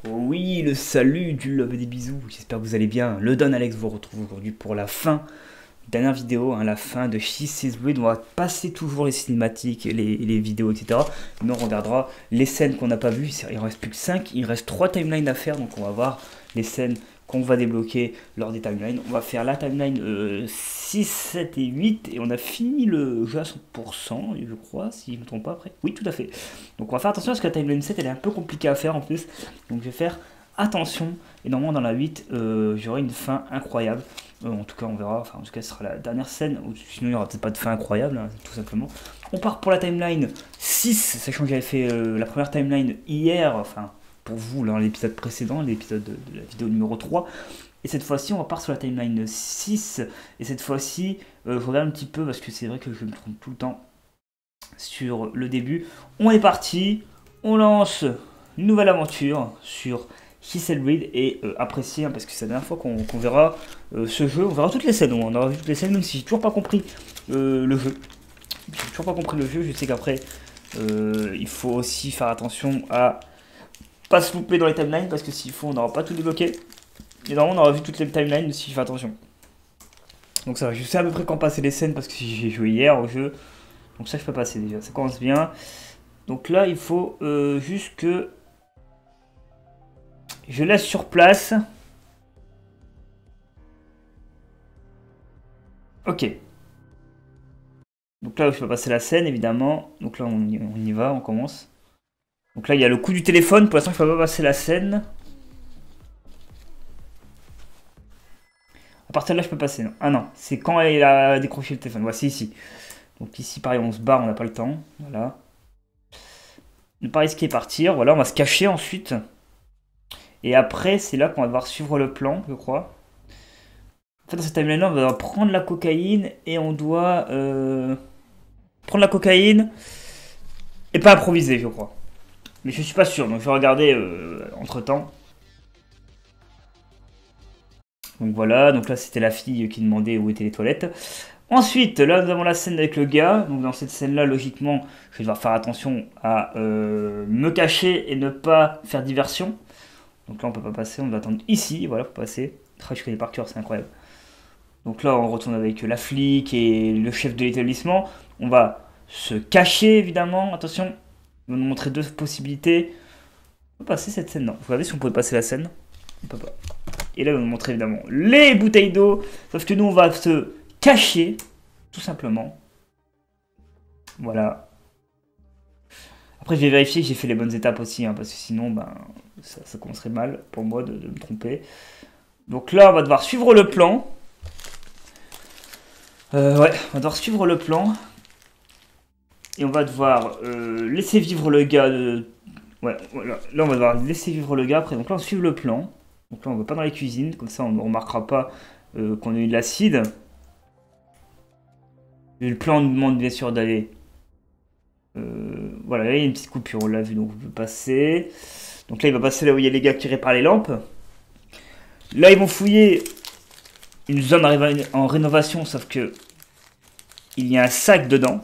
Oui, le salut du love et des bisous, j'espère que vous allez bien. Le Don Alex vous retrouve aujourd'hui pour la fin, dernière vidéo, hein, la fin de She Says Red. On va passer toujours les cinématiques, les vidéos, etc. Mais on regardera les scènes qu'on n'a pas vues. Il en reste plus que 5, il reste 3 timelines à faire, donc on va voir les scènes qu'on va débloquer lors des timelines. On va faire la timeline 6, 7 et 8, et on a fini le jeu à 100%, je crois, si je ne me trompe pas après. Oui, tout à fait. Donc on va faire attention parce que la timeline 7 elle est un peu compliquée à faire en plus. Donc je vais faire attention. Et normalement dans la 8, j'aurai une fin incroyable. En tout cas on verra, enfin en tout cas ce sera la dernière scène. Sinon il n'y aura peut-être pas de fin incroyable, hein, tout simplement. On part pour la timeline 6, sachant que j'avais fait la première timeline hier, enfin pour vous dans l'épisode précédent, l'épisode de la vidéo numéro 3. Et cette fois-ci, on repart sur la timeline 6. Et cette fois-ci, je regarde un petit peu parce que c'est vrai que je me trompe tout le temps sur le début. On est parti, on lance une nouvelle aventure sur She Said Read et apprécier, hein, parce que c'est la dernière fois qu'on verra ce jeu. On verra toutes les scènes, on aura vu toutes les scènes, même si j'ai toujours pas compris le jeu. J'ai toujours pas compris le jeu, je sais qu'après, il faut aussi faire attention à pas se louper dans les timelines, parce que s'il faut, on n'aura pas tout débloqué. Et normalement, on aura vu toutes les timelines si je fais attention. Donc ça va, je sais à peu près quand passer les scènes, parce que j'ai joué hier au jeu. Donc ça, je peux passer déjà, ça commence bien. Donc là, il faut juste que je laisse sur place. Ok. Donc là, je peux passer la scène, évidemment. Donc là, on y va, on commence. Donc là, il y a le coup du téléphone. Pour l'instant, je peux pas passer la scène. À partir de là, je peux passer. Non. Ah non, c'est quand elle a décroché le téléphone. Voici ici. Donc ici, pareil, on se barre, on n'a pas le temps. Voilà. Ne pas risquer partir. Voilà, on va se cacher ensuite. Et après, c'est là qu'on va devoir suivre le plan, je crois. En fait, dans cette timeline-là, on va devoir prendre la cocaïne et on doit prendre la cocaïne et pas improviser, je crois. Mais je suis pas sûr, donc je vais regarder entre temps. Donc voilà, donc là c'était la fille qui demandait où étaient les toilettes. Ensuite, là nous avons la scène avec le gars. Donc dans cette scène-là, logiquement, je vais devoir faire attention à me cacher et ne pas faire diversion. Donc là on peut pas passer, on doit attendre ici, voilà, pour passer. Je connais par cœur, c'est incroyable. Donc là on retourne avec la flic et le chef de l'établissement. On va se cacher évidemment, attention. On va nous montrer deux possibilités. On peut passer cette scène, non. Vous regardez si on pouvait passer la scène. On peut pas. Et là, on va nous montrer évidemment les bouteilles d'eau. Sauf que nous, on va se cacher, tout simplement. Voilà. Après, je vais vérifier que j'ai fait les bonnes étapes aussi, hein, parce que sinon, ben, ça commencerait mal pour moi de me tromper. Donc là, on va devoir suivre le plan. Ouais, on va devoir suivre le plan. Et on va devoir laisser vivre le gars. Ouais, voilà. Là, on va devoir laisser vivre le gars. Après, donc là, on suit le plan. Donc là, on va pas dans les cuisines. Comme ça, on ne remarquera pas qu'on a eu de l'acide. Le plan nous demande bien sûr d'aller. Voilà, là, il y a une petite coupure. On l'a vu, donc on peut passer. Donc là, il va passer là où il y a les gars qui réparent les lampes. Là, ils vont fouiller une zone en rénovation, sauf que il y a un sac dedans.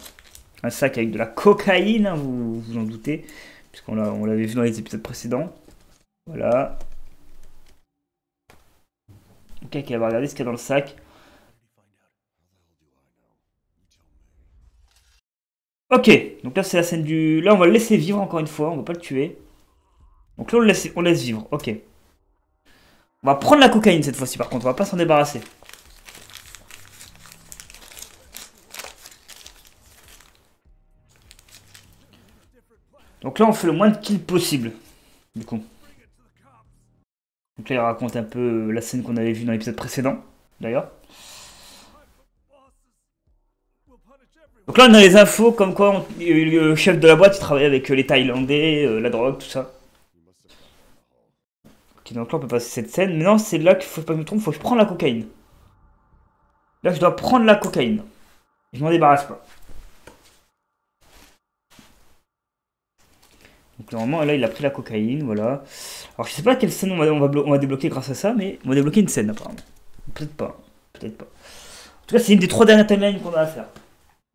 Un sac avec de la cocaïne, hein, vous vous en doutez, puisqu'on l'avait vu dans les épisodes précédents. Voilà. Ok, on va regarder ce qu'il y a dans le sac. Ok, donc là c'est la scène du... Là on va le laisser vivre encore une fois, on va pas le tuer. Donc là on laisse vivre, ok. On va prendre la cocaïne cette fois-ci par contre, on va pas s'en débarrasser. Donc là on fait le moins de kills possible, du coup. Donc là il raconte un peu la scène qu'on avait vue dans l'épisode précédent, d'ailleurs. Donc là on a les infos comme quoi le chef de la boîte il travaille avec les Thaïlandais, la drogue, tout ça. Ok, donc là on peut passer cette scène. Maintenant c'est là qu'il faut pas que je me trompe, il faut que je prenne la cocaïne. Là je dois prendre la cocaïne. Je m'en débarrasse pas. Donc normalement là il a pris la cocaïne, voilà. Alors je sais pas quelle scène on va débloquer grâce à ça, mais on va débloquer une scène apparemment. Peut-être pas, peut-être pas. En tout cas c'est une des 3 dernières timelines qu'on a à faire.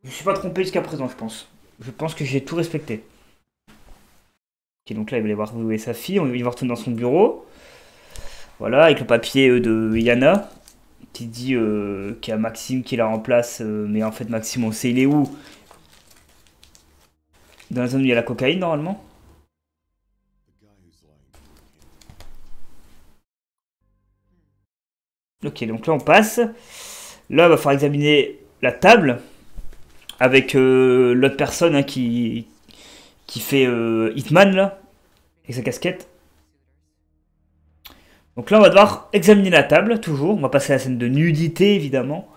Je ne suis pas trompé jusqu'à présent je pense. Je pense que j'ai tout respecté. Ok, donc là, il va aller voir où est sa fille. Il va retourner dans son bureau. Voilà, avec le papier de Yana, qui dit qu'il y a Maxime qui la remplace. Mais en fait, Maxime, on sait il est où? Dans la zone où il y a la cocaïne, normalement. Ok, donc là, on passe. Là, il va falloir examiner la table avec l'autre personne hein, qui fait Hitman, là, avec sa casquette. Donc là, on va devoir examiner la table, toujours. On va passer à la scène de nudité, évidemment.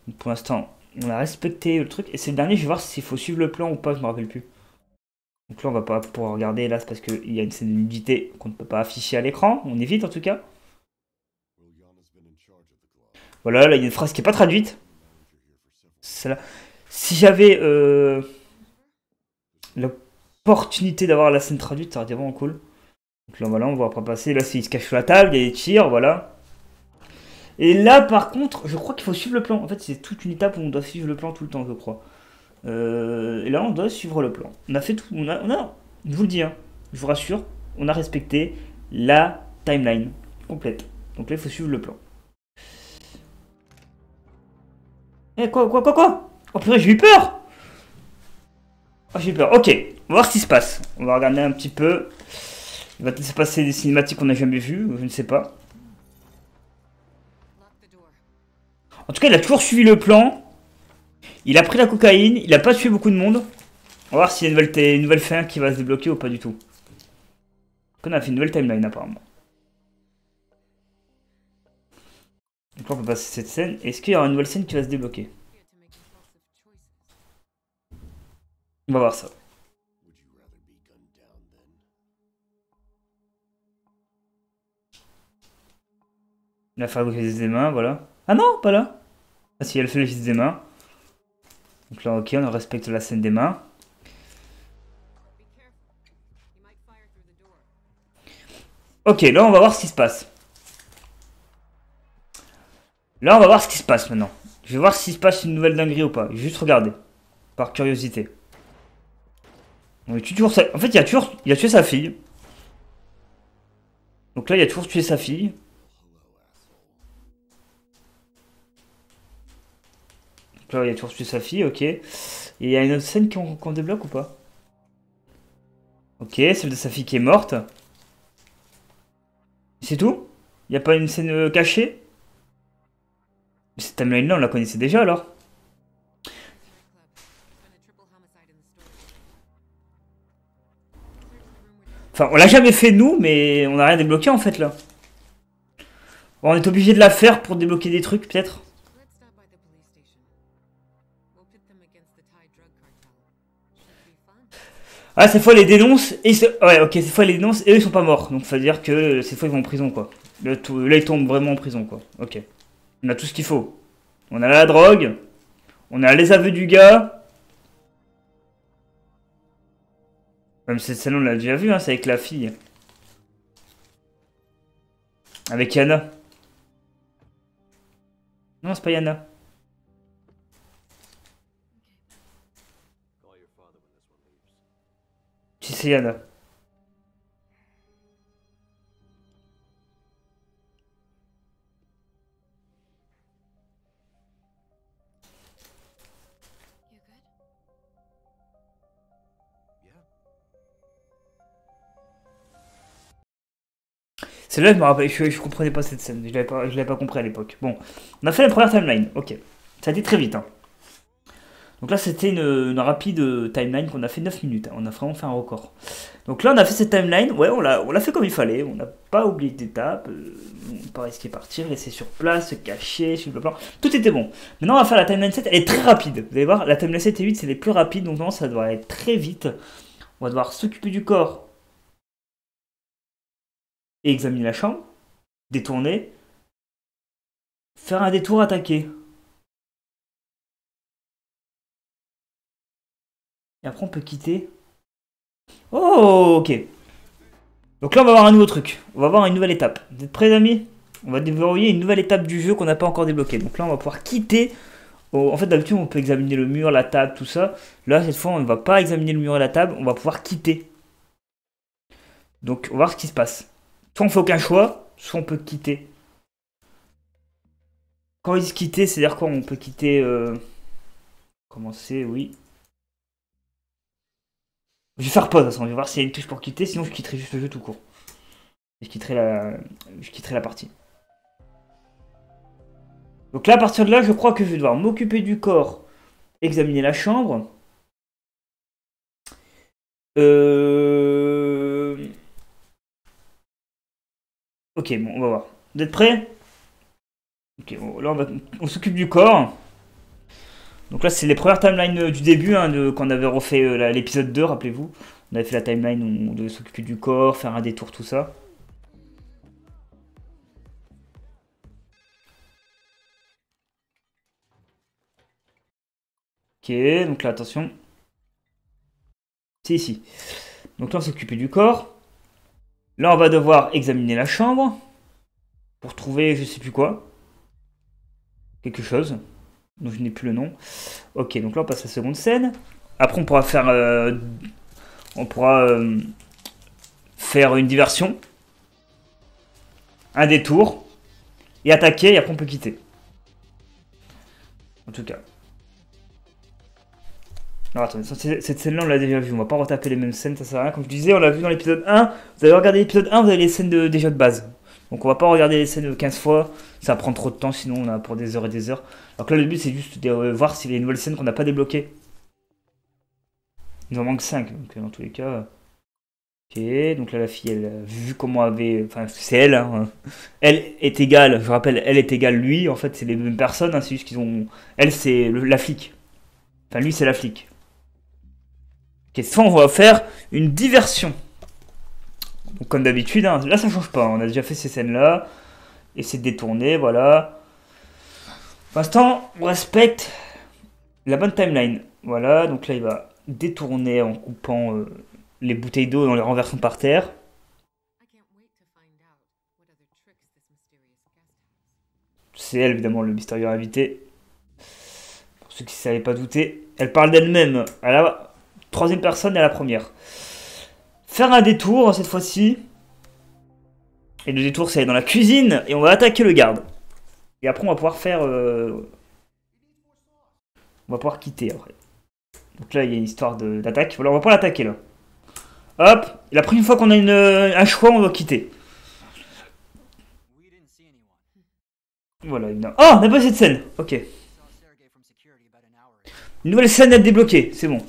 Donc pour l'instant, on a respecté le truc. Et c'est le dernier, je vais voir s'il faut suivre le plan ou pas, je me rappelle plus. Donc là, on va pas pouvoir regarder, là, c'est parce qu'il y a une scène de nudité qu'on ne peut pas afficher à l'écran. On évite, en tout cas. Voilà, là, il y a une phrase qui n'est pas traduite. Celle-là. Si j'avais l'opportunité d'avoir la scène traduite, ça aurait été vraiment cool. Donc là, voilà, on va pas passer. Là, il se cache sur la table, il y a des tirs, voilà. Et là, par contre, je crois qu'il faut suivre le plan. En fait, c'est toute une étape où on doit suivre le plan tout le temps, je crois. Et là, on doit suivre le plan. On a fait tout. Je vous le dis, hein, je vous rassure, on a respecté la timeline complète. Donc là, il faut suivre le plan. Eh, quoi? Oh purée, j'ai eu peur! Oh, j'ai eu peur. Ok, on va voir ce qui se passe. On va regarder un petit peu. Il va peut-être se passer des cinématiques qu'on n'a jamais vues, je ne sais pas. En tout cas, il a toujours suivi le plan. Il a pris la cocaïne, il a pas tué beaucoup de monde. On va voir s'il y a une nouvelle fin qui va se débloquer ou pas du tout. Donc on a fait une nouvelle timeline apparemment. Donc là, on peut passer cette scène. Est-ce qu'il y aura une nouvelle scène qui va se débloquer? On va voir ça. Il a fait le geste des mains, voilà. Ah non, pas là. Ah si, elle fait le geste des mains. Donc là, ok, on respecte la scène des mains. Ok, là, on va voir ce qui se passe. Là, on va voir ce qui se passe maintenant. Je vais voir s'il se passe une nouvelle dinguerie ou pas. Je vais juste regarder. Par curiosité. On tue toujours sa... En fait, il a tué sa fille. Donc là, il a toujours tué sa fille. Donc là, il a toujours tué sa fille, ok. Et il y a une autre scène qu'on débloque ou pas? Ok, celle de sa fille qui est morte. C'est tout? Il n'y a pas une scène cachée? Cette timeline-là, on la connaissait déjà alors. Enfin, on l'a jamais fait nous, mais on n'a rien débloqué en fait là. Bon, on est obligé de la faire pour débloquer des trucs peut-être. Ah, cette fois, ils les dénoncent et ouais, ok, cette fois, ils les dénoncent et eux, ils sont pas morts. Donc, ça veut dire que cette fois, ils vont en prison, quoi. Là, ils tombent vraiment en prison, quoi. Ok. On a tout ce qu'il faut. On a la drogue. On a les aveux du gars. Même cette scène, on l'a déjà vu, hein, c'est avec la fille. Avec Yana. Non, c'est pas Yana. Si, c'est Yana. Celle-là, je me rappelle, je comprenais pas cette scène. Je l'avais pas compris à l'époque. Bon, on a fait la première timeline. Ok. Ça a été très vite, hein. Donc là, c'était une rapide timeline qu'on a fait 9 minutes. On a vraiment fait un record. Donc là, on a fait cette timeline. Ouais, on l'a fait comme il fallait. On n'a pas oublié d'étape. On n'a pas risqué de partir, rester sur place, se cacher, suivre le plan. Tout était bon. Maintenant, on va faire la timeline 7. Elle est très rapide. Vous allez voir, la timeline 7 et 8, c'est les plus rapides. Donc, non, ça doit être très vite. On va devoir s'occuper du corps et examiner la chambre. Détourner. Faire un détour, attaquer. Et après, on peut quitter. Oh, ok. Donc là, on va voir un nouveau truc. On va voir une nouvelle étape. Vous êtes prêts, amis? On va déverrouiller une nouvelle étape du jeu qu'on n'a pas encore débloquée. Donc là, on va pouvoir quitter. En fait, d'habitude, on peut examiner le mur, la table, tout ça. Là, cette fois, on ne va pas examiner le mur et la table. On va pouvoir quitter. Donc on va voir ce qui se passe. Soit on fait aucun choix, soit on peut quitter. Quand ils disent quitter, c'est-à-dire quoi? On peut quitter... Commencer, oui. Je vais faire pause, de toute façon. Je vais voir s'il y a une touche pour quitter, sinon je quitterai juste le jeu tout court. Je quitterai la partie. Donc là, à partir de là, je crois que je vais devoir m'occuper du corps, examiner la chambre. Ok, bon, on va voir. Vous êtes prêts? Ok, bon, là, on s'occupe du corps. Donc là, c'est les premières timelines du début, hein, quand on avait refait l'épisode 2, rappelez-vous. On avait fait la timeline où on devait s'occuper du corps, faire un détour, tout ça. Ok, donc là, attention. C'est ici. Donc là, on s'occupe du corps. Là, on va devoir examiner la chambre pour trouver je sais plus quoi. Quelque chose. Donc je n'ai plus le nom. Ok, donc là, on passe à la seconde scène. Après, on pourra faire... faire une diversion. Un détour. Et attaquer, et après, on peut quitter. En tout cas. Alors attendez, cette scène-là, on l'a déjà vue. On va pas retaper les mêmes scènes, ça sert à rien. Comme je disais, on l'a vu dans l'épisode 1. Vous avez regardé l'épisode 1, vous avez les scènes déjà de base. Donc on va pas regarder les scènes 15 fois. Ça prend trop de temps, sinon on a pour des heures et des heures. Donc là, le but, c'est juste de voir s'il y a une nouvelle scène qu'on n'a pas débloquée. Il en manque 5, donc dans tous les cas... Ok, donc là, la fille, elle a vu comment avait... Enfin, c'est elle, hein. Elle est égale, je rappelle, elle est égale lui. En fait, c'est les mêmes personnes, hein, c'est juste qu'ils ont... Elle, c'est la flic. Enfin, lui, c'est la flic. Ok, soit on va faire une diversion. Donc, comme d'habitude, hein, là ça change pas. On a déjà fait ces scènes-là. Essayer de détourner, voilà. Pour l'instant, on respecte la bonne timeline. Voilà, donc là il va détourner en coupant les bouteilles d'eau en les renversant par terre. C'est elle, évidemment, le mystérieux invité. Pour ceux qui ne savaient pas douter. Elle parle d'elle-même à la troisième personne et à la première. Faire un détour cette fois-ci. Et le détour, c'est aller dans la cuisine et on va attaquer le garde. Et après, on va pouvoir faire... On va pouvoir quitter après. Donc là, il y a une histoire d'attaque. Voilà, on va pas l'attaquer là. Hop. Et la première fois qu'on a un choix, on doit quitter. Voilà, évidemment. Oh, on a pas cette scène. Ok. Une nouvelle scène à débloquer. C'est bon.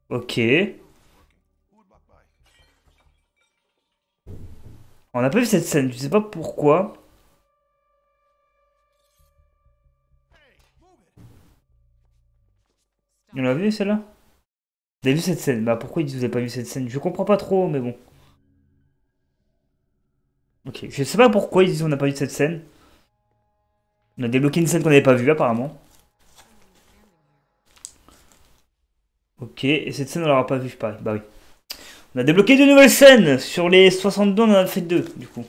Ok. On n'a pas vu cette scène. Je sais pas pourquoi. On l'a vu celle-là? Vous avez vu cette scène? Bah pourquoi ils disent que vous avez pas vu cette scène? Je comprends pas trop, mais bon. Ok. Je sais pas pourquoi ils disent qu'on n'a pas vu cette scène. On a débloqué une scène qu'on n'avait pas vue apparemment. Ok. Et cette scène on l'aura pas vue, pareil. Bah oui. On a débloqué de nouvelles scènes. Sur les 62, on en a fait 2 du coup.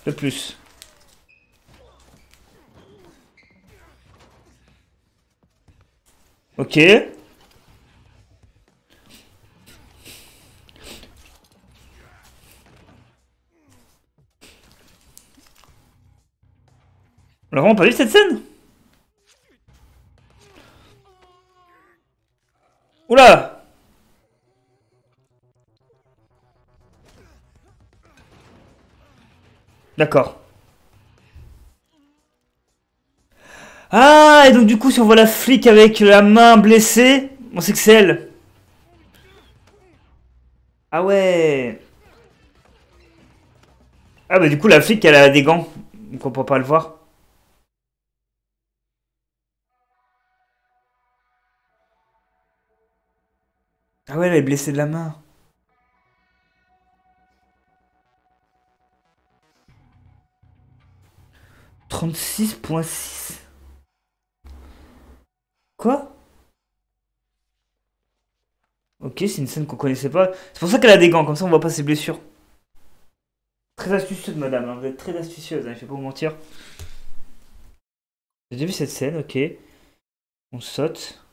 De plus. Ok. On a vraiment pas vu cette scène? Oula! D'accord. Ah, et donc du coup, si on voit la flic avec la main blessée, on sait que c'est elle. Ah ouais. Ah bah du coup, la flic, elle a des gants. Donc on peut pas le voir. Ah ouais, elle est blessée de la main. 36,6. Quoi? Ok, c'est une scène qu'on connaissait pas. C'est pour ça qu'elle a des gants, comme ça on voit pas ses blessures. Très astucieuse, madame, hein, vous êtes très astucieuse, hein, je vais pas vous mentir. J'ai déjà vu cette scène, ok. On saute.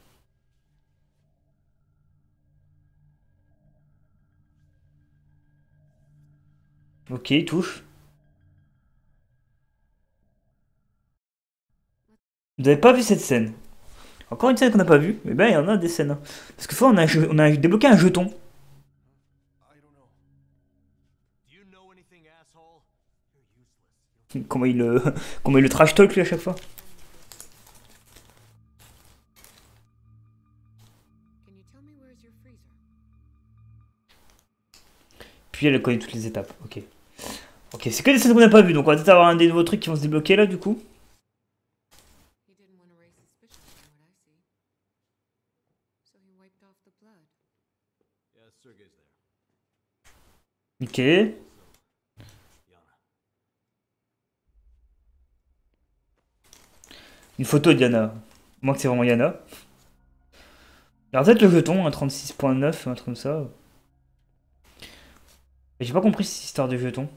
Ok, il touche. Vous avez pas vu cette scène? Encore une scène qu'on n'a pas vue. Mais ben, il y en a des scènes, hein. Parce que fois, on a débloqué un jeton. Comment il le, comment il le trash talk lui à chaque fois. Puis elle connaît toutes les étapes. Ok. Ok, c'est que des scènes qu'on n'a pas vues. Donc on va peut-être avoir un des nouveaux trucs qui vont se débloquer là du coup. Ok. Une photo de Yana. Moi que c'est vraiment Yana. Alors peut-être le jeton, un 36.9, un truc comme ça. J'ai pas compris cette histoire de jeton.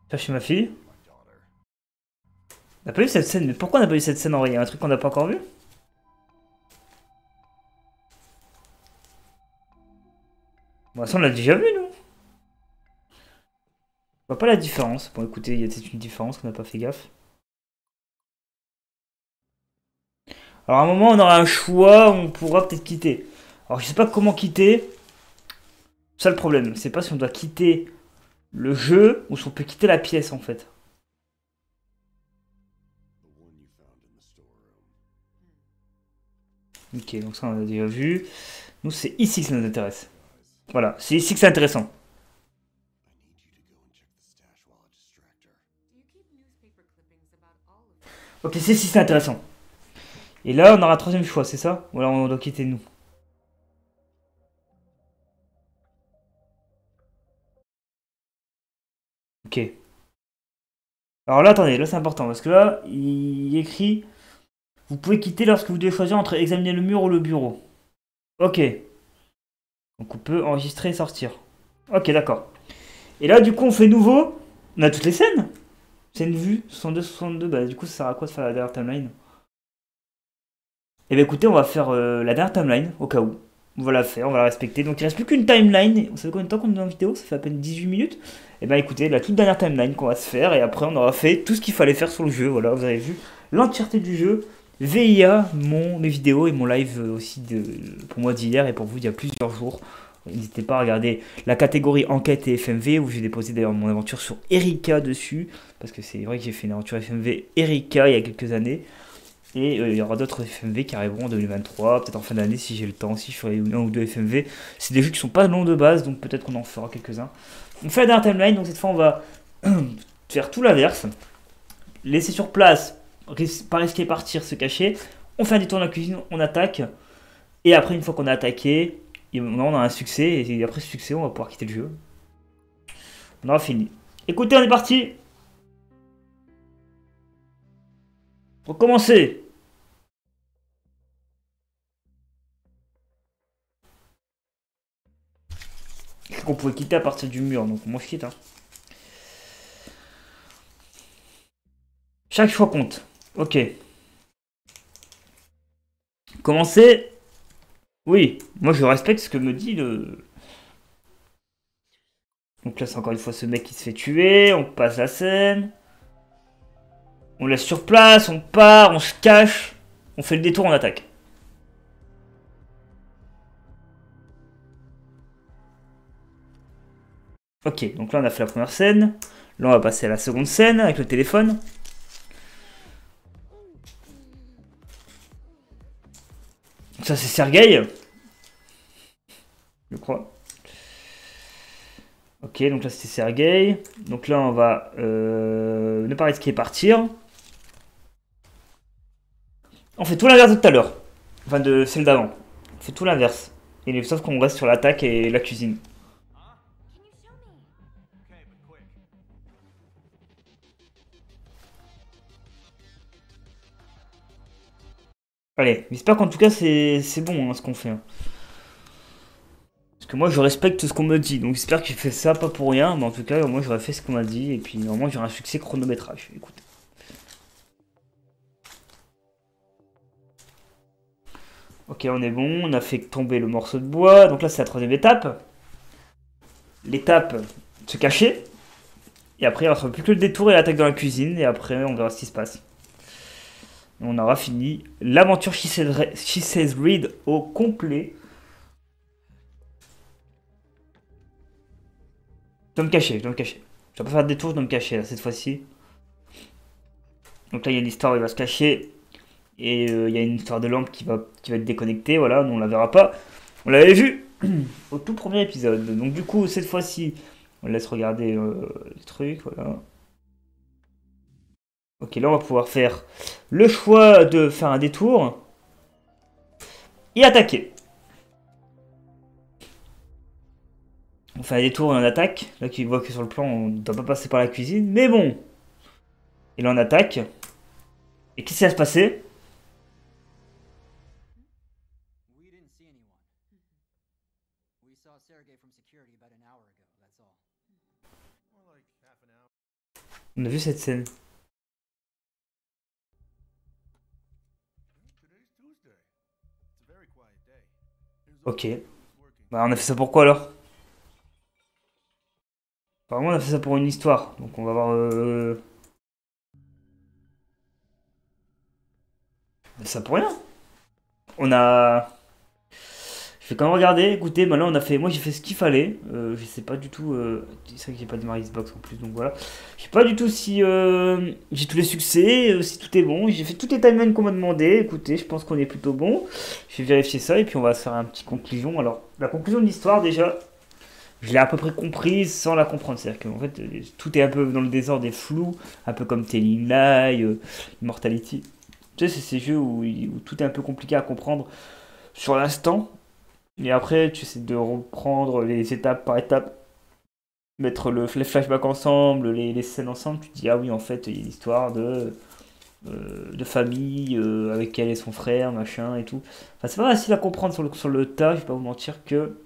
Faire chez ma fille. On n'a pas vu cette scène, mais pourquoi on n'a pas vu cette scène en vrai? Il y a un truc qu'on n'a pas encore vu? Bon, ça on l'a déjà vu, nous. On voit pas la différence. Bon, écoutez, il y a peut-être une différence qu'on n'a pas fait gaffe. Alors, à un moment, on aura un choix, on pourra peut-être quitter. Alors, je sais pas comment quitter. C'est ça le problème. C'est pas si on doit quitter le jeu ou si on peut quitter la pièce en fait. Ok, donc ça on a déjà vu. Nous, c'est ici que ça nous intéresse. Voilà, c'est ici que c'est intéressant. Ok, c'est ici que c'est intéressant. Et là, on aura un troisième choix, c'est ça? Ou alors on doit quitter nous. Ok. Alors là, attendez, là c'est important parce que là, il écrit vous pouvez quitter lorsque vous devez choisir entre examiner le mur ou le bureau. Ok. Donc on peut enregistrer et sortir. Ok, d'accord. Et là, du coup, on fait nouveau. On a toutes les scènes. Scène vue, 62, 62. Bah, du coup, ça sert à quoi de faire la dernière timeline? Eh bien, écoutez, on va faire la dernière timeline, au cas où. On va la faire, on va la respecter. Donc, il reste plus qu'une timeline. On sait combien de temps qu'on est en vidéo? Ça fait à peine 18 minutes. Eh bien, écoutez, la toute dernière timeline qu'on va se faire. Et après, on aura fait tout ce qu'il fallait faire sur le jeu. Voilà, vous avez vu l'entièreté du jeu. VIA, mes vidéos et mon live aussi pour moi d'hier et pour vous il y a plusieurs jours. N'hésitez pas à regarder la catégorie enquête et FMV où j'ai déposé d'ailleurs mon aventure sur Erika dessus. Parce que c'est vrai que j'ai fait une aventure FMV Erika il y a quelques années. Et il y aura d'autres FMV qui arriveront en 2023, peut-être en fin d'année si j'ai le temps, si je ferai un ou deux FMV. C'est des jeux qui sont pas longs de base, donc peut-être qu'on en fera quelques-uns. On fait la dernière timeline, donc cette fois on va faire tout l'inverse. Laisser sur place, pas risquer partir, se cacher. On fait un détour dans la cuisine, on attaque. Et après, une fois qu'on a attaqué, on a un succès. Et après ce succès, on va pouvoir quitter le jeu. On aura fini. Écoutez, on est parti. Pour commencer. Qu'on pouvait quitter à partir du mur, donc moi je quitte. Hein. Chaque choix compte. Ok. Commencer. Oui, moi je respecte ce que me dit le. Donc là, c'est encore une fois ce mec qui se fait tuer. On passe la scène. On laisse sur place, on part, on se cache. On fait le détour, on attaque. Ok, donc là on a fait la première scène. Là on va passer à la seconde scène avec le téléphone. Donc ça c'est Sergueï. Je crois. Ok, donc là c'était Sergueï. Donc là on va ne pas risquer partir. On fait tout l'inverse de tout à l'heure. Enfin, de celle d'avant. On fait tout l'inverse. Sauf qu'on reste sur l'attaque et la cuisine. Allez, j'espère qu'en tout cas c'est bon hein, ce qu'on fait. Hein. Parce que moi je respecte ce qu'on me dit, donc j'espère que j'ai fait ça pas pour rien, mais en tout cas moi j'aurais fait ce qu'on m'a dit, et puis normalement j'aurai un succès chronométrage. Écoute. Ok, on est bon, on a fait tomber le morceau de bois, donc là c'est la troisième étape. L'étape, se cacher. Et après il ne restera plus que le détour et l'attaque dans la cuisine, et après on verra ce qui se passe. On aura fini l'aventure She Says Read au complet. Je dois me cacher, je dois me cacher. Je dois pas faire de détour, je dois me cacher là, cette fois-ci. Donc là, il y a une histoire où il va se cacher. Et il y a une histoire de lampe qui va être déconnectée. Voilà, nous on la verra pas. On l'avait vu au tout premier épisode. Donc du coup, cette fois-ci, on laisse regarder les trucs. Voilà. Ok, là on va pouvoir faire le choix de faire un détour. Et attaquer. On fait un détour et on attaque. Là, tu vois que sur le plan, on ne doit pas passer par la cuisine. Mais bon. Et là, on attaque. Et qu'est-ce qui va se passer? On a vu cette scène. Ok. Bah, on a fait ça pourquoi alors? Apparemment, on a fait ça pour une histoire. Donc, on va voir. Ça pour rien. On a. Je vais quand même regarder, écoutez, maintenant on a fait. Moi j'ai fait ce qu'il fallait. Je sais pas du tout. C'est vrai que j'ai pas démarré Xbox en plus, donc voilà. Je sais pas du tout si j'ai tous les succès, si tout est bon. J'ai fait toutes les timelines qu'on m'a demandé. Écoutez, je pense qu'on est plutôt bon. Je vais vérifier ça et puis on va se faire un petit conclusion. Alors, la conclusion de l'histoire déjà, je l'ai à peu près comprise sans la comprendre. C'est-à-dire qu'en fait, tout est un peu dans le désordre et flou, un peu comme Telling Lie, Immortality. Tu sais, c'est ces jeux où tout est un peu compliqué à comprendre sur l'instant. Et après, tu essaies de reprendre les étapes par étape, mettre les flashbacks ensemble, les scènes ensemble. Tu te dis, ah oui, en fait, il y a une histoire de famille avec elle et son frère, machin et tout. Enfin, c'est pas facile à comprendre sur le tas, je vais pas vous mentir que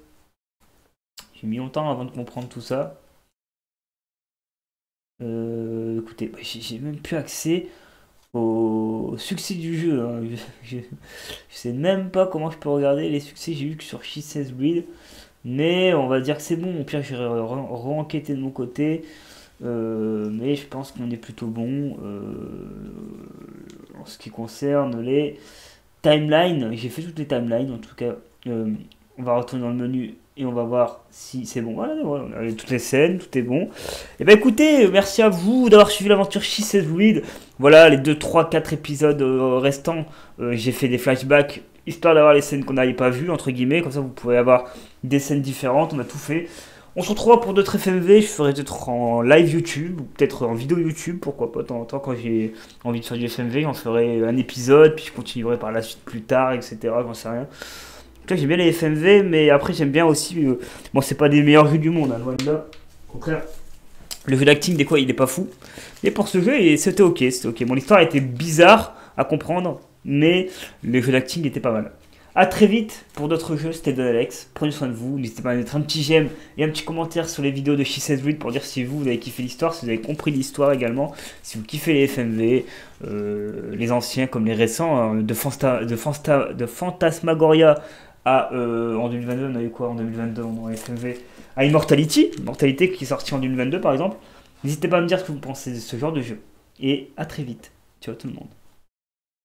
j'ai mis longtemps avant de comprendre tout ça. Écoutez, bah, j'ai même plus accès au succès du jeu. Hein. Je sais même pas comment je peux regarder les succès. J'ai vu que sur She Says Read. Mais on va dire que c'est bon. Au pire, j'irai re-enquêter de mon côté. Mais je pense qu'on est plutôt bon en ce qui concerne les timelines. J'ai fait toutes les timelines en tout cas. On va retourner dans le menu et on va voir si c'est bon. Voilà, voilà, on a toutes les scènes, tout est bon. Et ben écoutez, merci à vous d'avoir suivi l'aventure She Says Read. Voilà, les 2, 3, 4 épisodes restants, j'ai fait des flashbacks histoire d'avoir les scènes qu'on n'avait pas vues, entre guillemets. Comme ça, vous pouvez avoir des scènes différentes. On a tout fait. On se retrouvera pour d'autres FMV. Je ferai peut-être en live YouTube ou peut-être en vidéo YouTube. Pourquoi pas, de temps en temps, quand j'ai envie de faire du FMV, j'en ferai un épisode. Puis je continuerai par la suite plus tard, etc. J'en sais rien. En tout cas, j'aime bien les FMV, mais après, j'aime bien aussi. Bon, c'est pas des meilleurs jeux du monde, hein, loin de là. Au contraire, le jeu d'acting, des fois, il est pas fou. Mais pour ce jeu, c'était ok. C'était ok. Bon, l'histoire était bizarre à comprendre, mais le jeu d'acting était pas mal. A très vite pour d'autres jeux, c'était Don Alex. Prenez soin de vous. N'hésitez pas à mettre un petit j'aime et un petit commentaire sur les vidéos de She Says Read pour dire si vous avez kiffé l'histoire, si vous avez compris l'histoire également, si vous kiffez les FMV, les anciens comme les récents, hein, de Phantasmagoria en 2022, on a eu quoi en 2022 en FMV à Immortality qui est sorti en 2022 par exemple. N'hésitez pas à me dire ce que vous pensez de ce genre de jeu. Et à très vite. Ciao tout le monde.